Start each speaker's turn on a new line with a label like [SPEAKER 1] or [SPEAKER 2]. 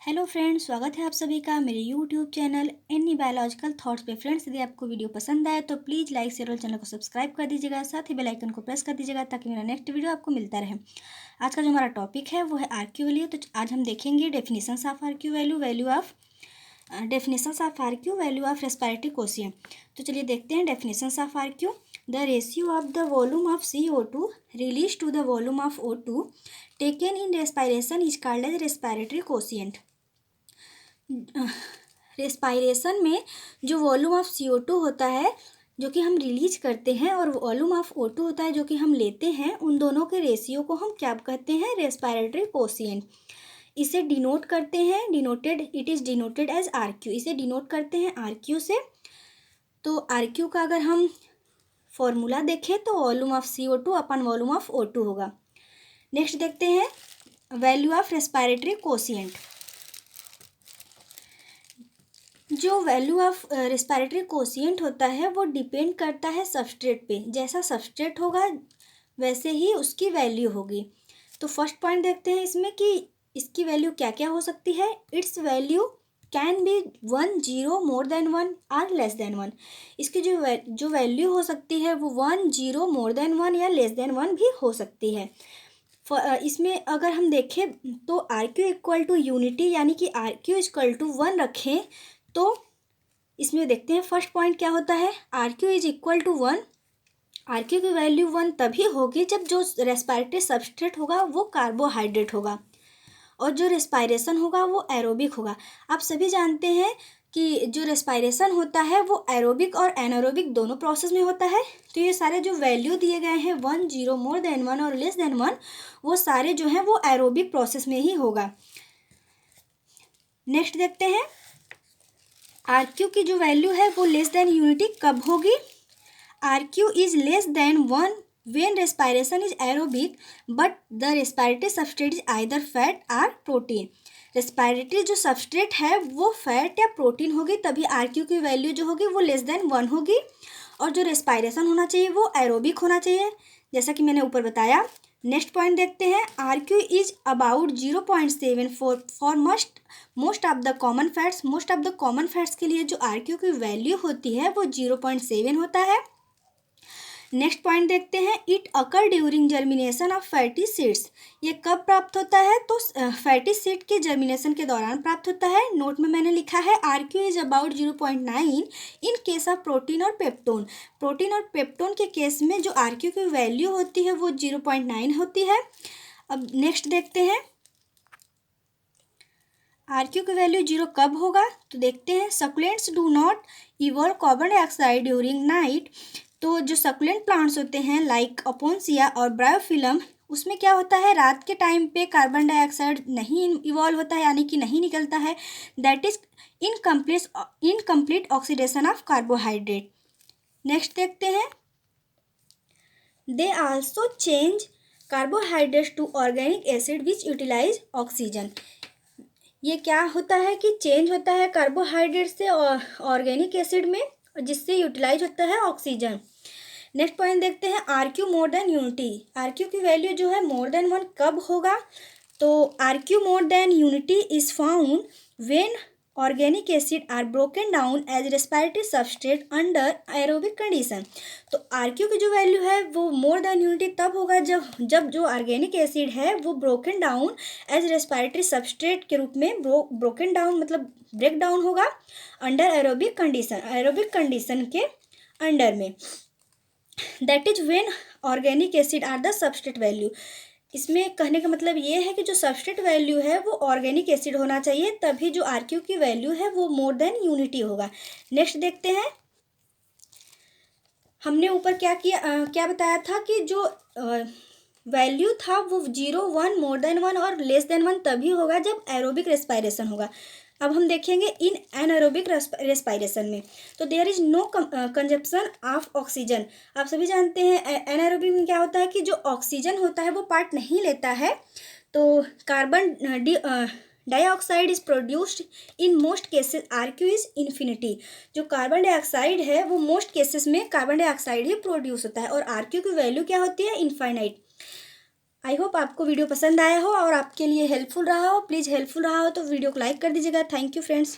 [SPEAKER 1] Hello friends, स्वागत है आप सभी का मेरे YouTube channel any biological thoughts पे। फ्रेंड्स, यदि आपको वीडियो पसंद आए तो प्लीज़ लाइक शेयर और चैनल को सब्सक्राइब कर दीजिएगा, साथ ही बेल आइकन को प्रेस कर दीजिएगा ताकि मेरा नेक्स्ट वीडियो आपको मिलता रहे। आज का जो हमारा टॉपिक है वो है आरक्यू वैल्यू। तो आज हम देखेंगे definitions of RQ value, definitions of RQ, value of respiratory quotient. तो चलिए देखते हैं definitions of RQ. The ratio of the volume of CO2 release to the volume of O2 taken in respiration is called as respiratory quotient. Respiration में जो volume of CO2 होता है जो कि हम रिलीज करते हैं और वॉल्यूम ऑफ O2 होता है जो कि हम लेते हैं, उन दोनों के रेशियो को हम क्या कहते हैं? Respiratory quotient. इसे डिनोट करते हैं, it is denoted as RQ। इसे डिनोट करते हैं RQ से। तो RQ का अगर हम फॉर्मूला देखें तो volume of CO2 upon volume of O2 होगा। नेक्स्ट देखते हैं वैल्यू ऑफ रेस्पिरेटरी कोशिएंट। जो वैल्यू ऑफ रेस्पिरेटरी कोशिएंट होता है वो डिपेंड करता है सबस्ट्रेट पे। जैसा सबस्ट्रेट होगा वैसे ही उसकी वैल्यू होगी। तो फर्स्ट पॉइंट देखते हैं इसमें कि इसकी वैल्यू क्या क्या हो सकती है। It's value can be 1, 0, more than 1 और लेस देन 1। इसकी जो वैल्यू हो सकती है वो 1, 0, मोर देन 1 या लेस देन 1 भी हो सकती है। इसमें अगर हम देखें तो RQ इक्वल टू यूनिटी यानी कि RQ इक्वल टू 1 रखें तो इसमें देखते हैं फर्स्ट पॉइंट क्या होता है। RQ is equal to 1। RQ की वैल्यू 1 तभी होगी जब जो रेस्पिरेटरी सबस्ट्रेट होगा वो कार्बोहाइड्रेट होगा और जो रेस्पिरेशन होगा वो एरोबिक होगा। आप सभी जानते हैं कि जो रेस्पिरेशन होता है वो एरोबिक और एनारोबिक दोनों प्रोसेस में होता है। तो ये सारे जो वैल्यू दिए गए हैं 1, 0, मोर देन 1 और लेस देन 1, वो सारे जो हैं वो एरोबिक प्रोसेस में ही होगा। नेक्स्ट देखते हैं RQ की जो वैल्यू है वो लेस देन यूनिटी कब होगी। RQ is less than 1 when respiration is aerobic but the respiratory substrate is either fat or protein। Respiratory जो सबस्ट्रेट है वो फैट या प्रोटीन होगी, तभी RQ की वैल्यू जो होगी वो लेस देन 1 होगी। और जो रेस्पिरेशन होना चाहिए वो एरोबिक होना चाहिए, जैसा कि मैंने ऊपर बताया। नेक्स्ट पॉइंट देखते हैं RQ is about 0.7 for most of the common fats. Most of the common fats के लिए जो RQ की वैल्यू होती है वो 0.7 होता है। नेक्स्ट पॉइंट देखते हैं it occur during germination of fatty seeds. ये कब प्राप्त होता है? तो फैटी सीड के जर्मिनेशन के दौरान प्राप्त होता है। नोट में मैंने लिखा है RQ is about 0.9 in case of protein और पेप्टोन। प्रोटीन और पेप्टोन के केस में जो RQ की वैल्यू होती है वो 0.9 होती है। अब नेक्स्ट देखते हैं RQ की वैल्यू 0 कब होगा। तो देखते हैं succulents do not evolve carbon dioxide during night. तो जो सकुलेंट प्लांट्स होते हैं लाइक अपोन्सिया और ब्रायोफिलम, उसमें क्या होता है रात के टाइम पे कार्बन डाइऑक्साइड नहीं इवॉल्व होता है यानी कि नहीं निकलता है। That is incomplete oxidation of carbohydrate. Next देखते हैं they also change carbohydrates to organic acid which utilise oxygen. ये क्या होता है कि चेंज होता है कार्बोहाइड्रेट से ऑर्गेनिक एसिड में, जिससे यूटिलाइज होता है ऑक्सीजन। नेक्स्ट पॉइंट देखते हैं RQ more than unity. RQ की वैल्यू जो है मोर देन 1 कब होगा। तो RQ more than unity is found when organic acid are broken down as respiratory substrate under aerobic condition. तो RQ की जो वैल्यू है वो मोर देन यूनिटी तब होगा जब जो ऑर्गेनिक एसिड है वो broken down as respiratory substrate के रूप में ब्रोकन डाउन मतलब ब्रेक डाउन होगा अंडर एरोबिक कंडीशन के अंडर में। That is when organic acid are the substrate value. इसमें कहने का मतलब ये है कि जो सबस्ट्रेट वैल्यू है वो ऑर्गेनिक एसिड होना चाहिए, तभी जो RQ की वैल्यू है वो मोर देन यूनिटी होगा। नेक्स्ट देखते हैं हमने ऊपर क्या बताया था कि जो वैल्यू था वो 0, 1, मोर देन 1 और लेस देन 1 तभी होगा जब एरोबिक रेस्पिरेशन होगा। अब हम देखेंगे इन एनारोबिक रेस्पिरेशन में तो there is no consumption of oxygen. आप सभी जानते हैं एनारोबिक में क्या होता है कि जो ऑक्सीजन होता है वो पार्ट नहीं लेता है। तो carbon dioxide is produced in most cases RQ is infinity. जो कार्बन डाइऑक्साइड है वो मोस्ट केसेस में कार्बन डाइऑक्साइड ही प्रोड्यूस होता है और RQ की वैल्यू क्या होती है? इनफाइनाइट। आई होप आपको वीडियो पसंद आया हो और आपके लिए हेल्पफुल रहा हो। प्लीज़ हेल्पफुल रहा हो तो वीडियो को लाइक कर दीजिएगा। Thank you friends.